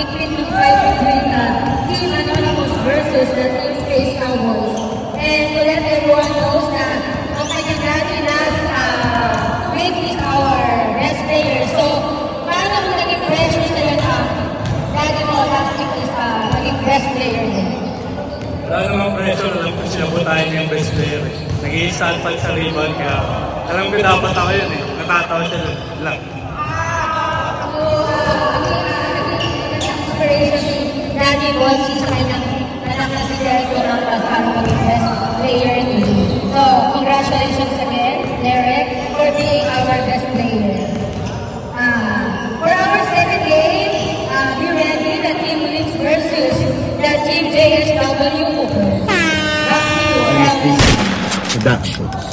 between Team Anonymous versus the Team Space Cowboys. And to let everyone knows na ang kanyang daddy Rick is our best player. So, paano mo naging pressure sa'yo na daddy mo last week is naging best player din? Wala namang pressure, alam ko sinabutan yung best player. Nag-iisal pa sa rebound kaya alam ko dapat ako yun eh. Natatawa siya lang. Daddy was sa kanyang anak na si Derek Ronaldo para maging best player in the league. So, congratulations again, Derek, for being our best player. For our second game, be ready, the Team Wings versus the Team JSW. Productions.